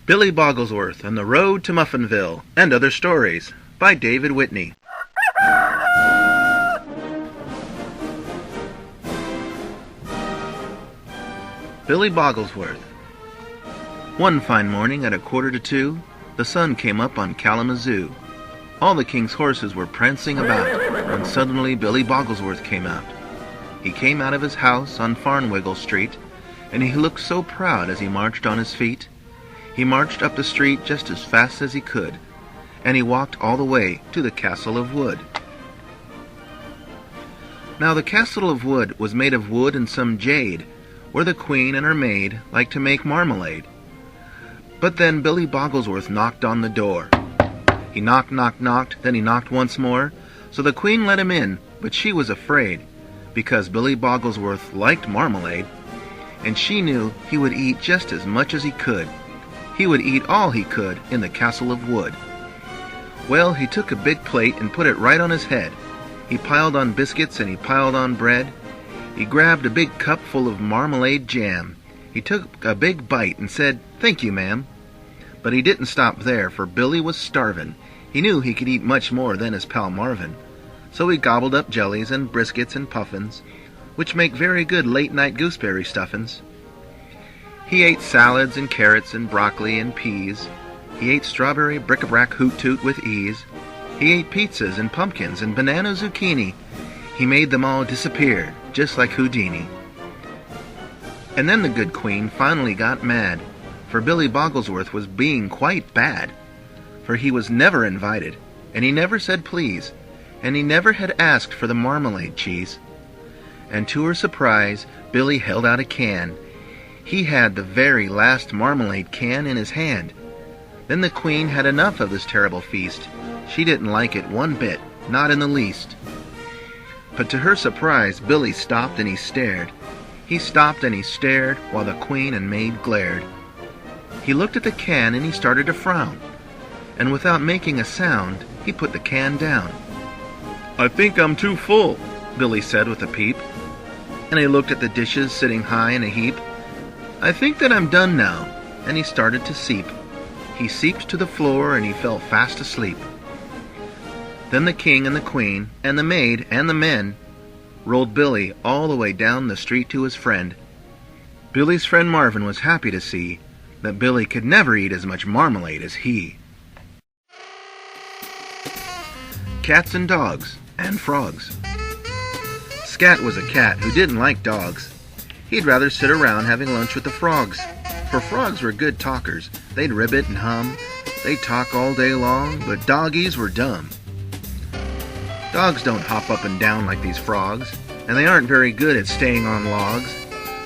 Billy Bogglesworth and the Road to Muffinville, and Other Stories, by David Whitney. Billy Bogglesworth. One fine morning at 1:45, the sun came up on Kalamazoo. All the king's horses were prancing about, when suddenly Billy Bogglesworth came out. He came out of his house on Farnwiggle Street, and he looked so proud as he marched on his feet. He marched up the street just as fast as he could, and he walked all the way to the Castle of Wood. Now the Castle of Wood was made of wood and some jade, where the queen and her maid liked to make marmalade. But then Billy Bogglesworth knocked on the door. He knocked, then he knocked once more, so the queen let him in, but she was afraid, because Billy Bogglesworth liked marmalade, and she knew he would eat just as much as he could. He would eat all he could in the Castle of Wood. Well, he took a big plate and put it right on his head. He piled on biscuits and he piled on bread. He grabbed a big cup full of marmalade jam. He took a big bite and said, "Thank you, ma'am." But he didn't stop there, for Billy was starvin'. He knew he could eat much more than his pal Marvin. So he gobbled up jellies and briskets and puffins, which make very good late-night gooseberry stuffin's. He ate salads and carrots and broccoli and peas. He ate strawberry bric-a-brac hoot-toot with ease. He ate pizzas and pumpkins and banana zucchini. He made them all disappear, just like Houdini. And then the good queen finally got mad, for Billy Bogglesworth was being quite bad. For he was never invited, and he never said please, and he never had asked for the marmalade cheese. And to her surprise, Billy held out a can. He had the very last marmalade can in his hand. Then the queen had enough of this terrible feast. She didn't like it one bit, not in the least. But to her surprise, Billy stopped and he stared. He stopped and he stared while the queen and maid glared. He looked at the can and he started to frown. And without making a sound, he put the can down. "I think I'm too full," Billy said with a peep. And he looked at the dishes sitting high in a heap. "I think that I'm done now," and he started to seep. He seeped to the floor and he fell fast asleep. Then the king and the queen and the maid and the men rolled Billy all the way down the street to his friend. Billy's friend Marvin was happy to see that Billy could never eat as much marmalade as he. Cats and Dogs and Frogs. Scat was a cat who didn't like dogs. He'd rather sit around having lunch with the frogs, for frogs were good talkers. They'd ribbit and hum. They'd talk all day long, but doggies were dumb. Dogs don't hop up and down like these frogs, and they aren't very good at staying on logs.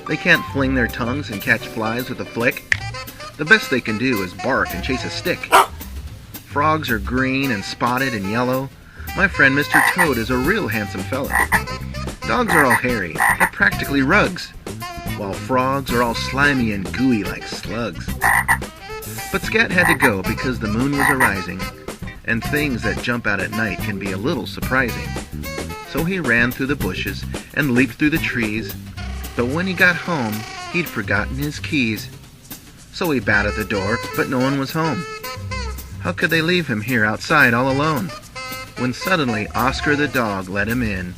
They can't fling their tongues and catch flies with a flick. The best they can do is bark and chase a stick. Frogs are green and spotted and yellow. My friend Mr. Toad is a real handsome fellow. Dogs are all hairy, they're practically rugs, while frogs are all slimy and gooey like slugs. But Scat had to go because the moon was arising, and things that jump out at night can be a little surprising. So he ran through the bushes and leaped through the trees, but when he got home, he'd forgotten his keys. So he batted at the door, but no one was home. How could they leave him here outside all alone? When suddenly Oscar the dog let him in,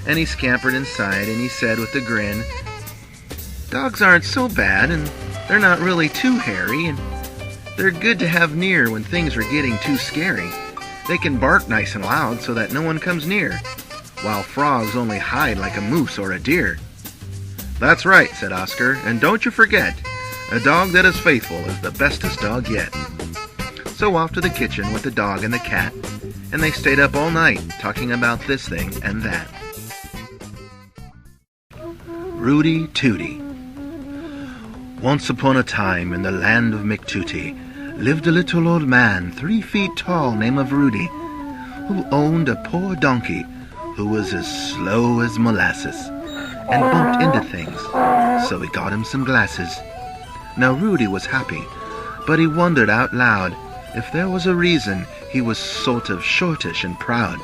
and he scampered inside and he said with a grin, "Dogs aren't so bad, and they're not really too hairy, and they're good to have near when things are getting too scary. They can bark nice and loud so that no one comes near, while frogs only hide like a moose or a deer." "That's right," said Oscar, "and don't you forget, a dog that is faithful is the bestest dog yet." So off to the kitchen with the dog and the cat, and they stayed up all night talking about this thing and that. Rooty Tooty. Once upon a time in the land of McTooty lived a little old man 3 feet tall named of Rudy, who owned a poor donkey who was as slow as molasses and bumped into things, so he got him some glasses. Now Rudy was happy, but he wondered out loud if there was a reason he was sort of shortish and proud.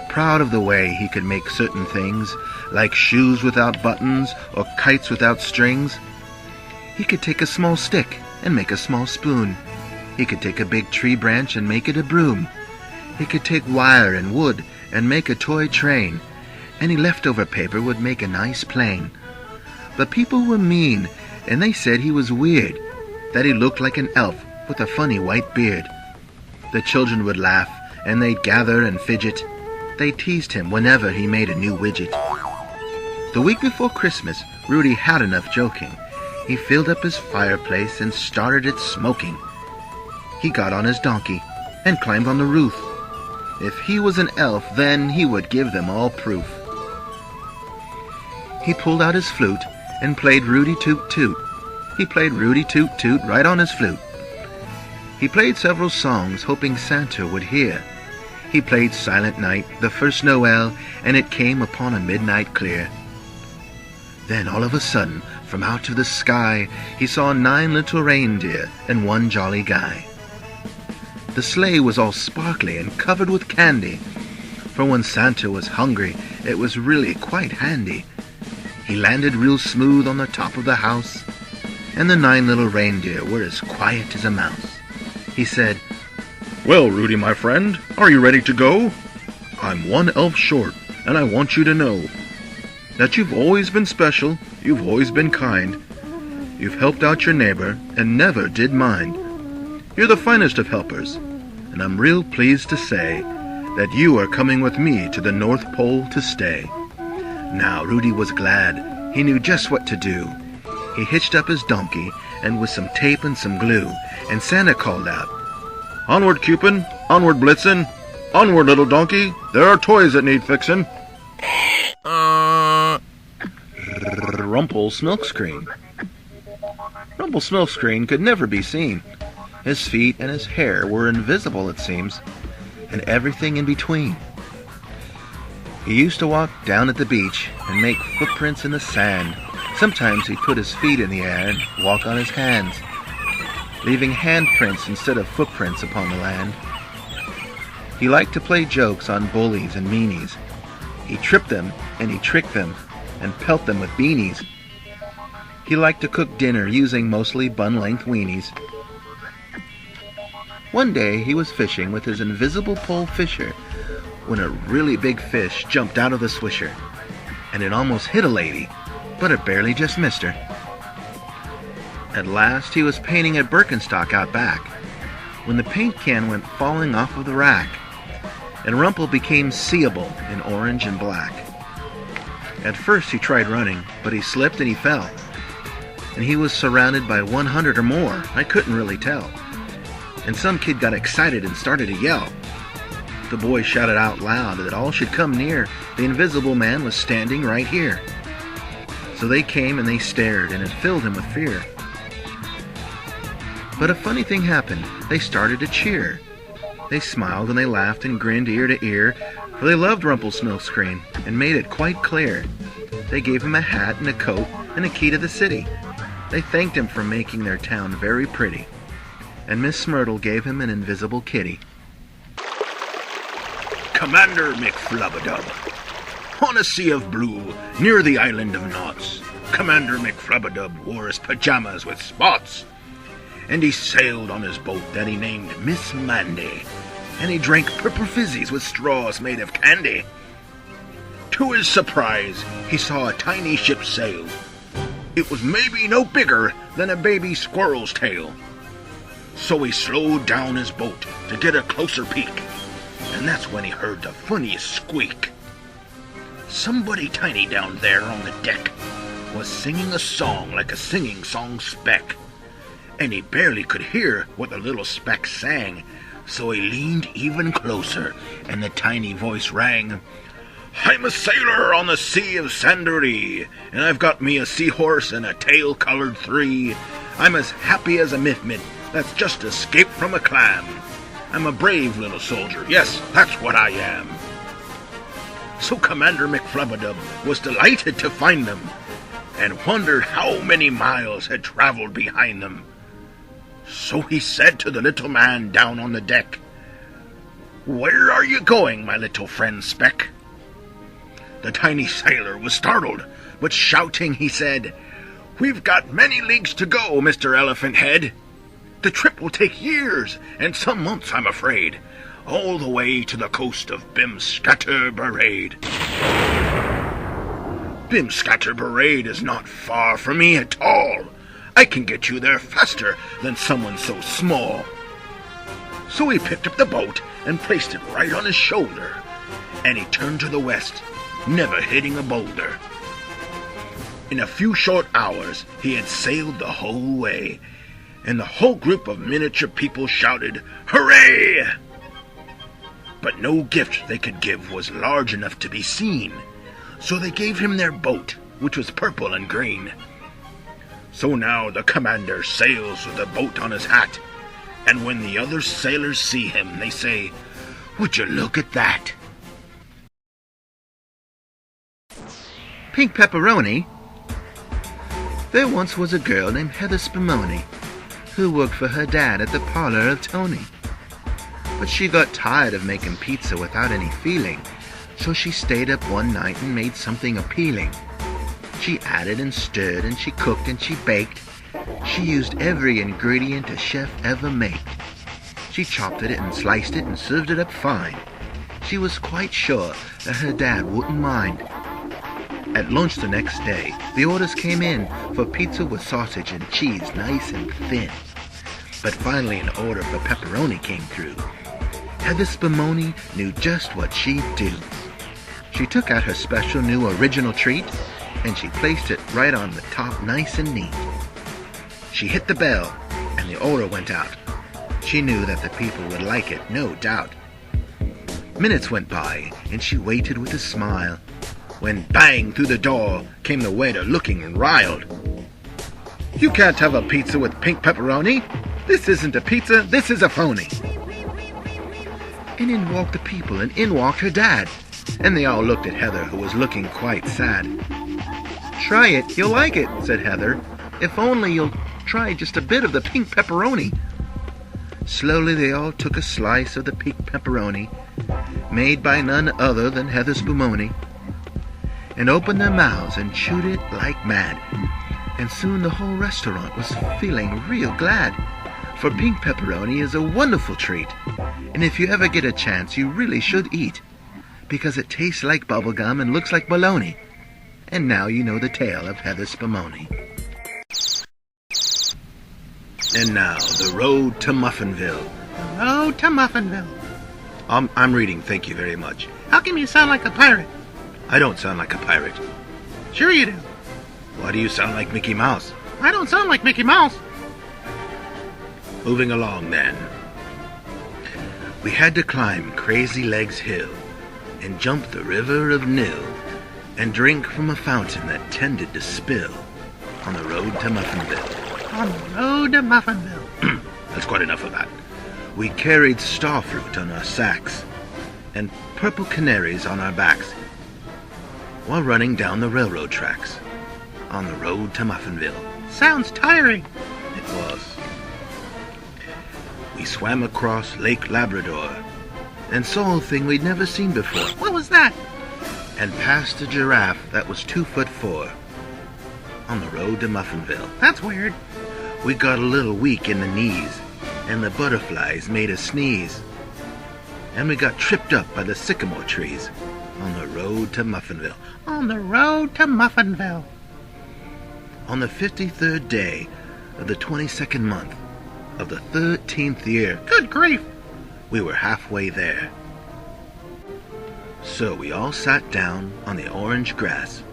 Proud of the way he could make certain things, like shoes without buttons or kites without strings. He could take a small stick and make a small spoon. He could take a big tree branch and make it a broom. He could take wire and wood and make a toy train. Any leftover paper would make a nice plane. But people were mean, and they said he was weird, that he looked like an elf with a funny white beard. The children would laugh, and they'd gather and fidget. They teased him whenever he made a new widget. The week before Christmas, Rudy had enough joking. He filled up his fireplace and started it smoking. He got on his donkey and climbed on the roof. If he was an elf, then he would give them all proof. He pulled out his flute and played Rudy Toot Toot. He played Rudy Toot Toot right on his flute. He played several songs, hoping Santa would hear. He played Silent Night, the first Noel, and it came upon a midnight clear. Then all of a sudden, from out of the sky, he saw 9 little reindeer and 1 jolly guy. The sleigh was all sparkly and covered with candy. For when Santa was hungry, it was really quite handy. He landed real smooth on the top of the house, and the 9 little reindeer were as quiet as a mouse. He said, "Well, Rudy, my friend, are you ready to go? I'm 1 elf short, and I want you to know that you've always been special, you've always been kind. You've helped out your neighbor and never did mind. You're the finest of helpers, and I'm real pleased to say that you are coming with me to the North Pole to stay." Now Rudy was glad. He knew just what to do. He hitched up his donkey, and with some tape and some glue, and Santa called out, "Onward, Cupid, onward, Blitzen, onward, little donkey, there are toys that need fixin'." Rumpelstiltskin. Rumpelstiltskin could never be seen. His feet and his hair were invisible, it seems, and everything in between. He used to walk down at the beach and make footprints in the sand. Sometimes he'd put his feet in the air and walk on his hands, leaving handprints instead of footprints upon the land. He liked to play jokes on bullies and meanies. He tripped them and he tricked them and pelt them with beanies. He liked to cook dinner using mostly bun-length weenies. One day he was fishing with his invisible pole fisher when a really big fish jumped out of the swisher, and it almost hit a lady, but it barely just missed her. At last he was painting a Birkenstock out back when the paint can went falling off of the rack, and Rumple became seeable in orange and black. At first he tried running, but he slipped and he fell, and he was surrounded by 100 or more. I couldn't really tell. And some kid got excited and started to yell. The boy shouted out loud that all should come near. The invisible man was standing right here. So they came and they stared, and it filled him with fear. But a funny thing happened. They started to cheer. They smiled and they laughed and grinned ear to ear, for they loved Rumpelstiltskin and made it quite clear. They gave him a hat and a coat and a key to the city. They thanked him for making their town very pretty. And Miss Smurtle gave him an invisible kitty. Commander McFlubbadub. On a sea of blue, near the island of Knots, Commander McFlubbadub wore his pajamas with spots. And he sailed on his boat that he named Miss Mandy, and he drank purple fizzies with straws made of candy. To his surprise, he saw a tiny ship sail. It was maybe no bigger than a baby squirrel's tail. So he slowed down his boat to get a closer peek, and that's when he heard the funniest squeak. Somebody tiny down there on the deck was singing a song like a singing song speck, and he barely could hear what the little speck sang, so he leaned even closer, and the tiny voice rang, "I'm a sailor on the sea of Sandaree, and I've got me a seahorse and a tail-colored 3. I'm as happy as a mithmith that's just escaped from a clam. I'm a brave little soldier, yes, that's what I am." So Commander McFlubbadub was delighted to find them, and wondered how many miles had traveled behind them. So he said to the little man down on the deck, "Where are you going, my little friend Speck?" The tiny sailor was startled, but shouting he said, "We've got many leagues to go, Mr. Elephant Head. The trip will take years, and some months, I'm afraid, all the way to the coast of Bimscatterberade. Bimscatterberade is not far from me at all. I can get you there faster than someone so small. So he picked up the boat and placed it right on his shoulder, and he turned to the west, never hitting a boulder. In a few short hours, he had sailed the whole way, and the whole group of miniature people shouted, "Hooray!" But no gift they could give was large enough to be seen, so they gave him their boat, which was purple and green. So now the commander sails with the boat on his hat, and when the other sailors see him, they say, "Would you look at that?" Pink Pepperoni. There once was a girl named Heather Spumoni who worked for her dad at the parlor of Tony. But she got tired of making pizza without any feeling, so she stayed up one night and made something appealing. She added and stirred, and she cooked and she baked. She used every ingredient a chef ever made. She chopped it and sliced it and served it up fine. She was quite sure that her dad wouldn't mind. At lunch the next day, the orders came in for pizza with sausage and cheese, nice and thin. But finally an order for pepperoni came through. Heather Spumoni knew just what she'd do. She took out her special new original treat, and she placed it right on the top nice and neat. She hit the bell, and the order went out. She knew that the people would like it, no doubt. Minutes went by, and she waited with a smile, when bang through the door came the waiter looking riled. "You can't have a pizza with pink pepperoni. This isn't a pizza, this is a phony." And in walked the people, and in walked her dad, and they all looked at Heather, who was looking quite sad. "Try it, you'll like it," said Heather. "If only you'll try just a bit of the pink pepperoni." Slowly they all took a slice of the pink pepperoni, made by none other than Heather Spumoni, and opened their mouths and chewed it like mad. And soon the whole restaurant was feeling real glad, for pink pepperoni is a wonderful treat, and if you ever get a chance, you really should eat, because it tastes like bubblegum and looks like bologna. And now you know the tale of Heather Spumoni. And now, the road to Muffinville. The road to Muffinville. I'm reading, thank you very much. How come you sound like a pirate? I don't sound like a pirate. Sure you do. Why do you sound like Mickey Mouse? I don't sound like Mickey Mouse. Moving along, then. We had to climb Crazy Legs Hill, and jump the river of Nil, and drink from a fountain that tended to spill, on the road to Muffinville. On the road to Muffinville. That's quite enough of that. We carried starfruit on our sacks, and purple canaries on our backs, while running down the railroad tracks, on the road to Muffinville. Sounds tiring. It was. We swam across Lake Labrador, and saw a thing we'd never seen before. What was that? And passed a giraffe that was 2'4", on the road to Muffinville. That's weird. We got a little weak in the knees, and the butterflies made us sneeze. And we got tripped up by the sycamore trees, on the road to Muffinville. On the road to Muffinville. On the 53rd day of the 22nd month of the 13th year, Good grief. we were halfway there. So we all sat down on the orange grass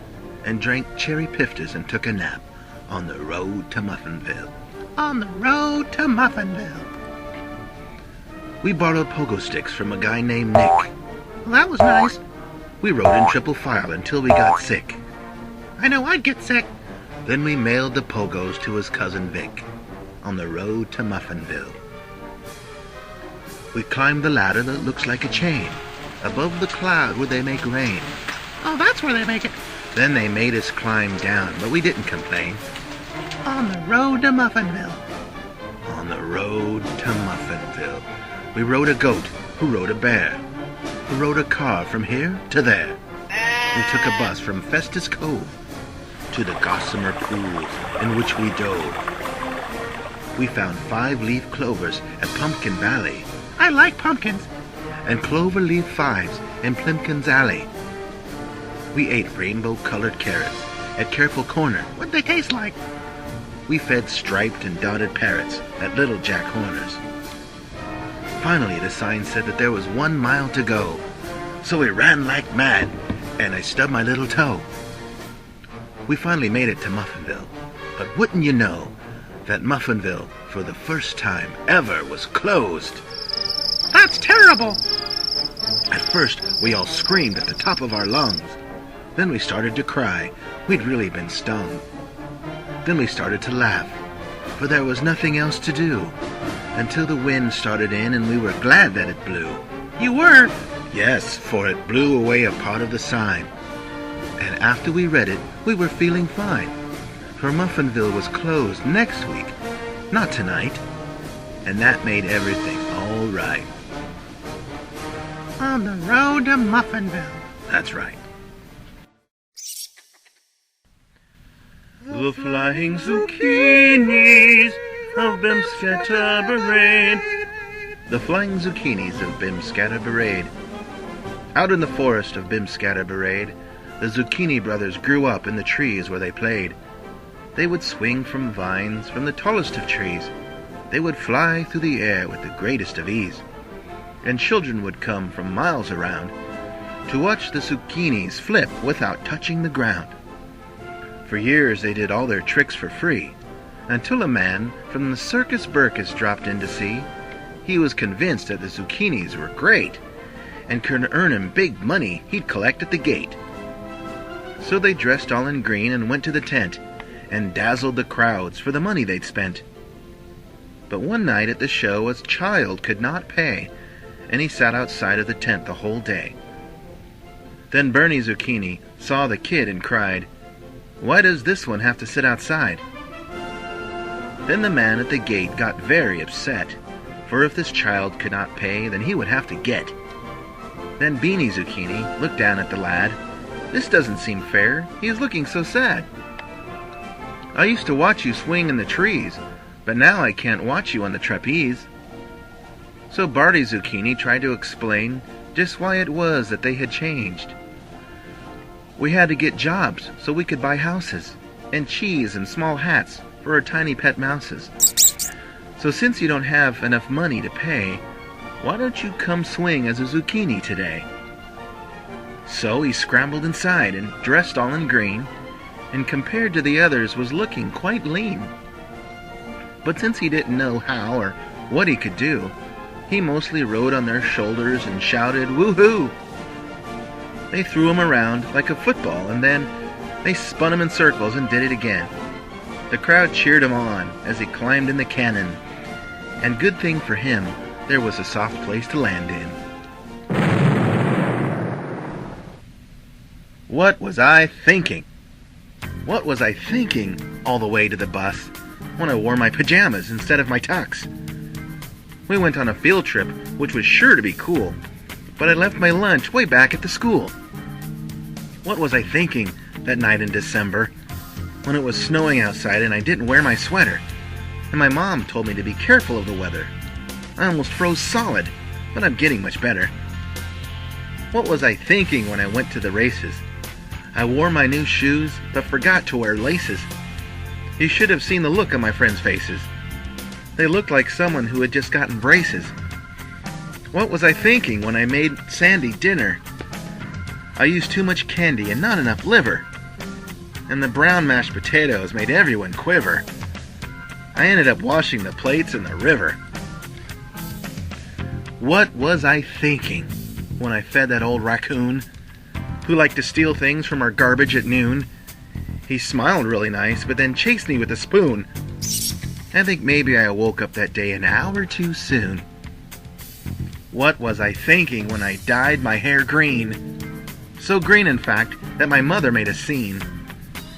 and drank cherry pifters and took a nap on the road to Muffinville. On the road to Muffinville. We borrowed pogo sticks from a guy named Nick. Well, that was nice. We rode in triple file until we got sick. I know I'd get sick. Then we mailed the pogos to his cousin Vic on the road to Muffinville. We climbed the ladder that looks like a chain above the cloud where they make rain. Oh, that's where they make it. Then they made us climb down, but we didn't complain. On the road to Muffinville. On the road to Muffinville. We rode a goat who rode a bear, who rode a car from here to there. We took a bus from Festus Cove to the gossamer pools in which we dove. We found 5-leaf clovers at Pumpkin Valley, I like pumpkins. and clover-leaf 5s in Plimpkin's Alley. We ate rainbow-colored carrots at Careful Corner. What'd they taste like? We fed striped and dotted parrots at Little Jack Horner's. Finally, the sign said that there was 1 mile to go, so we ran like mad, and I stubbed my little toe. We finally made it to Muffinville, but wouldn't you know that Muffinville, for the first time ever, was closed. That's terrible. At first, we all screamed at the top of our lungs. Then we started to cry. We'd really been stung. Then we started to laugh, for there was nothing else to do, until the wind started in and we were glad that it blew. You were? Yes, for it blew away a part of the sign. And after we read it, we were feeling fine, for Muffinville was closed next week, not tonight. And that made everything all right. On the road to Muffinville. That's right. The flying zucchinis of Bim Scatterbrain. The flying zucchinis of Bim Scatterbrain. Out in the forest of Bim Scatterbrain, the Zucchini brothers grew up in the trees where they played. They would swing from vines from the tallest of trees. They would fly through the air with the greatest of ease. And children would come from miles around to watch the zucchinis flip without touching the ground. For years they did all their tricks for free, until a man from the Circus Burkus dropped in to see. He was convinced that the zucchinis were great, and could earn him big money he'd collect at the gate. So they dressed all in green and went to the tent, and dazzled the crowds for the money they'd spent. But one night at the show a child could not pay, and he sat outside of the tent the whole day. Then Bernie Zucchini saw the kid and cried, "Why does this one have to sit outside?" Then the man at the gate got very upset, for if this child could not pay, then he would have to get. Then Beanie Zucchini looked down at the lad. "This doesn't seem fair. He is looking so sad. I used to watch you swing in the trees, but now I can't watch you on the trapeze." So Barty Zucchini tried to explain just why it was that they had changed. "We had to get jobs so we could buy houses, and cheese and small hats for our tiny pet mouses. So since you don't have enough money to pay, why don't you come swing as a zucchini today?" So he scrambled inside and dressed all in green, and compared to the others was looking quite lean. But since he didn't know how or what he could do, he mostly rode on their shoulders and shouted, "Woo-hoo!" They threw him around like a football, and then they spun him in circles and did it again. The crowd cheered him on as he climbed in the cannon, and good thing for him, there was a soft place to land in. What was I thinking? What was I thinking all the way to the bus when I wore my pajamas instead of my tux? We went on a field trip, which was sure to be cool, but I left my lunch way back at the school. What was I thinking that night in December when it was snowing outside and I didn't wear my sweater, and my mom told me to be careful of the weather? I almost froze solid, but I'm getting much better. What was I thinking when I went to the races? I wore my new shoes, but forgot to wear laces. You should have seen the look on my friends' faces. They looked like someone who had just gotten braces. What was I thinking when I made Sandy dinner? I used too much candy and not enough liver. And the brown mashed potatoes made everyone quiver. I ended up washing the plates in the river. What was I thinking when I fed that old raccoon who liked to steal things from our garbage at noon? He smiled really nice, but then chased me with a spoon. I think maybe I woke up that day an hour too soon. What was I thinking when I dyed my hair green? So green, in fact, that my mother made a scene,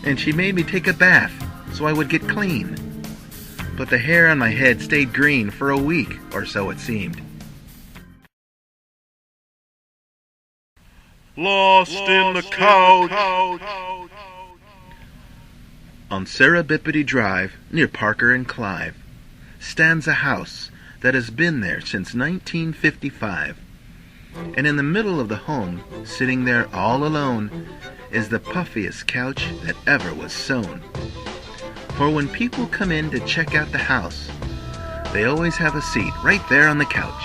and she made me take a bath so I would get clean. But the hair on my head stayed green for a week, or so it seemed. Lost in the couch. On Serendipity Drive, near Parker and Clive, stands a house that has been there since 1955. And in the middle of the home, sitting there all alone, is the puffiest couch that ever was sewn. For when people come in to check out the house, they always have a seat right there on the couch.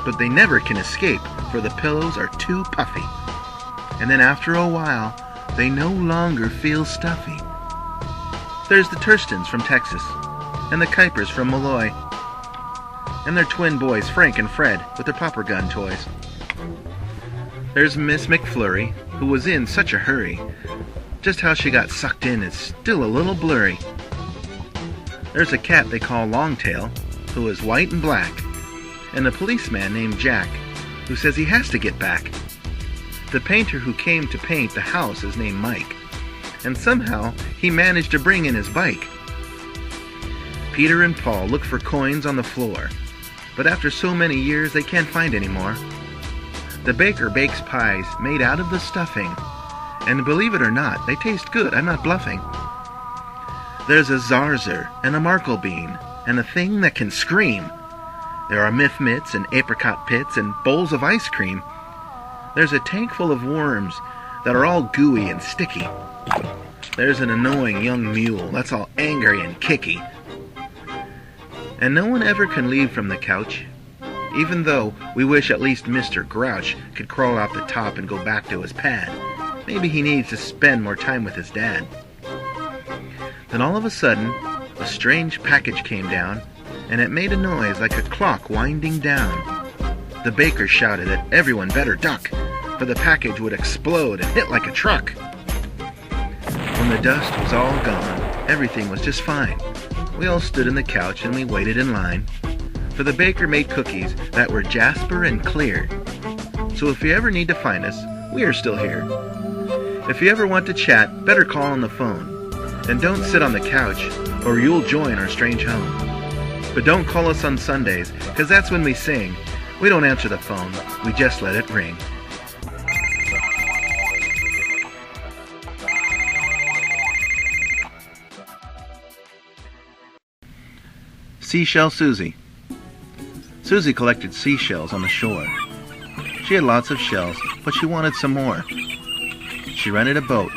But they never can escape, for the pillows are too puffy. And then after a while, they no longer feel stuffy. There's the Turstons from Texas, and the Kuipers from Malloy, and their twin boys, Frank and Fred, with their popper gun toys. There's Miss McFlurry, who was in such a hurry. Just how she got sucked in is still a little blurry. There's a cat they call Longtail, who is white and black, and a policeman named Jack, who says he has to get back. The painter who came to paint the house is named Mike, and somehow he managed to bring in his bike. Peter and Paul look for coins on the floor, but after so many years they can't find any more. The baker bakes pies made out of the stuffing, and believe it or not, they taste good, I'm not bluffing. There's a Zarzer and a Marklebean, and a thing that can scream. There are Miff Mitts and apricot pits and bowls of ice cream. There's a tank full of worms that are all gooey and sticky. There's an annoying young mule that's all angry and kicky. And no one ever can leave from the couch, even though we wish at least Mr. Grouch could crawl out the top and go back to his pad. Maybe he needs to spend more time with his dad. Then all of a sudden, a strange package came down, and it made a noise like a clock winding down. The baker shouted that everyone better duck, for the package would explode and hit like a truck. When the dust was all gone, everything was just fine. We all stood in the couch and we waited in line, for the baker made cookies that were jasper and clear. So if you ever need to find us, we are still here. If you ever want to chat, better call on the phone. And don't sit on the couch, or you'll join our strange home. But don't call us on Sundays, 'cause that's when we sing. We don't answer the phone, we just let it ring. Seashell Susie. Susie collected seashells on the shore. She had lots of shells, but she wanted some more. She rented a boat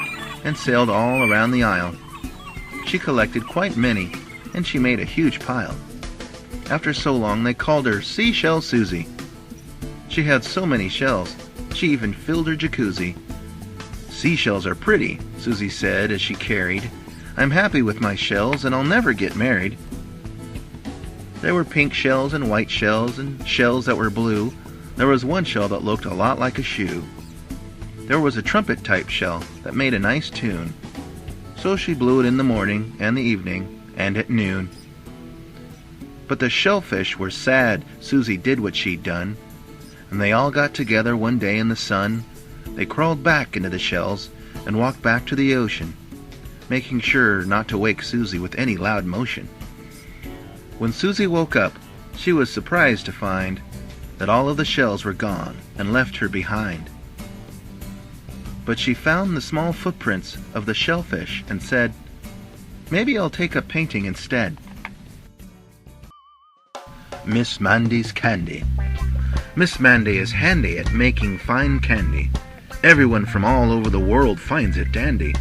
and sailed all around the isle. She collected quite many, and she made a huge pile. After so long, they called her Seashell Susie. She had so many shells, she even filled her jacuzzi. Seashells are pretty, Susie said as she carried. I'm happy with my shells, and I'll never get married. There were pink shells and white shells and shells that were blue. There was one shell that looked a lot like a shoe. There was a trumpet-type shell that made a nice tune. So she blew it in the morning and the evening and at noon. But the shellfish were sad Susie did what she'd done, and they all got together one day in the sun. They crawled back into the shells and walked back to the ocean, making sure not to wake Susie with any loud motion. When Susie woke up, she was surprised to find that all of the shells were gone and left her behind. But she found the small footprints of the shellfish and said, maybe I'll take up painting instead. Miss Mandy's Candy. Miss Mandy is handy at making fine candy. Everyone from all over the world finds it dandy.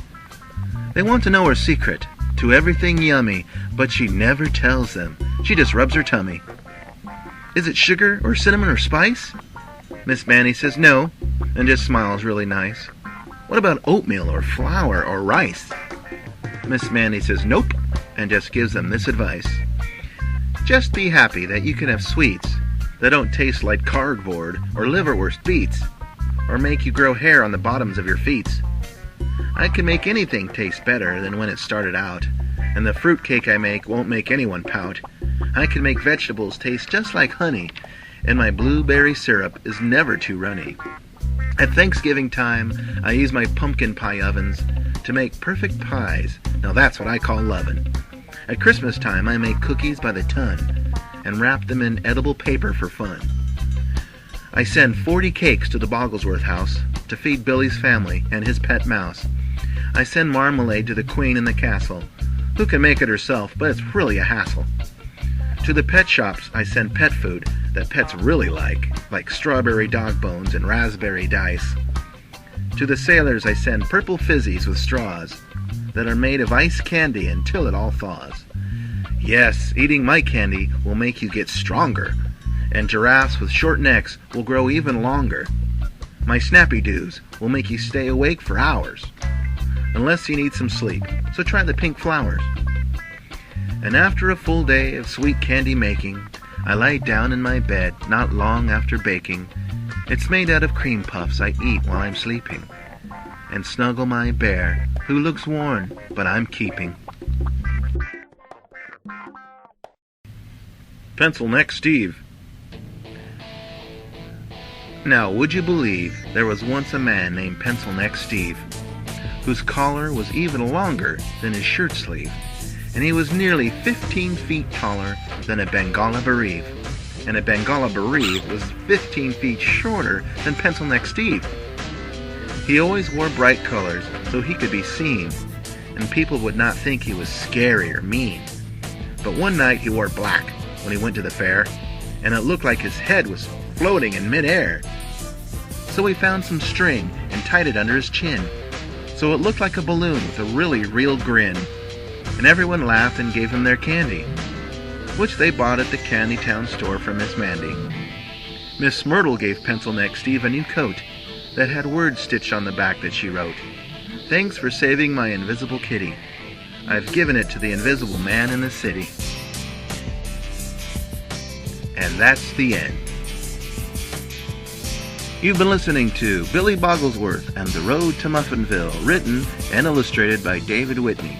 They want to know her secret to everything yummy, but she never tells them. She just rubs her tummy. Is it sugar or cinnamon or spice? Miss Mandy says no, and just smiles really nice. What about oatmeal or flour or rice? Miss Mandy says nope, and just gives them this advice. Just be happy that you can have sweets that don't taste like cardboard or liverwurst beets, or make you grow hair on the bottoms of your feet. I can make anything taste better than when it started out, and the fruitcake I make won't make anyone pout. I can make vegetables taste just like honey, and my blueberry syrup is never too runny. At Thanksgiving time, I use my pumpkin pie ovens to make perfect pies. Now that's what I call lovin'. At Christmas time, I make cookies by the ton and wrap them in edible paper for fun. I send 40 cakes to the Bogglesworth house to feed Billy's family and his pet mouse. I send marmalade to the queen in the castle, who can make it herself, but it's really a hassle. To the pet shops, I send pet food that pets really like strawberry dog bones and raspberry dice. To the sailors, I send purple fizzies with straws that are made of ice candy until it all thaws. Yes, eating my candy will make you get stronger, and giraffes with short necks will grow even longer. My Snappy Doos will make you stay awake for hours, unless you need some sleep, so try the pink flowers. And after a full day of sweet candy making, I lie down in my bed not long after baking. It's made out of cream puffs I eat while I'm sleeping, and snuggle my bear, who looks worn, but I'm keeping. Pencil Neck Steve. Now, would you believe there was once a man named Pencil Neck Steve, whose collar was even longer than his shirt sleeve, and he was nearly 15 feet taller than a Bengala bereave, and a Bengala bereave was 15 feet shorter than Pencil Neck Steve. He always wore bright colors so he could be seen, and people would not think he was scary or mean. But one night he wore black when he went to the fair, and it looked like his head was floating in midair. So he found some string and tied it under his chin, so it looked like a balloon with a really real grin. And everyone laughed and gave him their candy, which they bought at the Candy Town store from Miss Mandy. Miss Myrtle gave Pencil Neck Steve a new coat that had words stitched on the back that she wrote, "Thanks for saving my invisible kitty. I've given it to the invisible man in the city." And that's the end. You've been listening to Billy Bogglesworth and the Road to Muffinville, written and illustrated by David Whitney.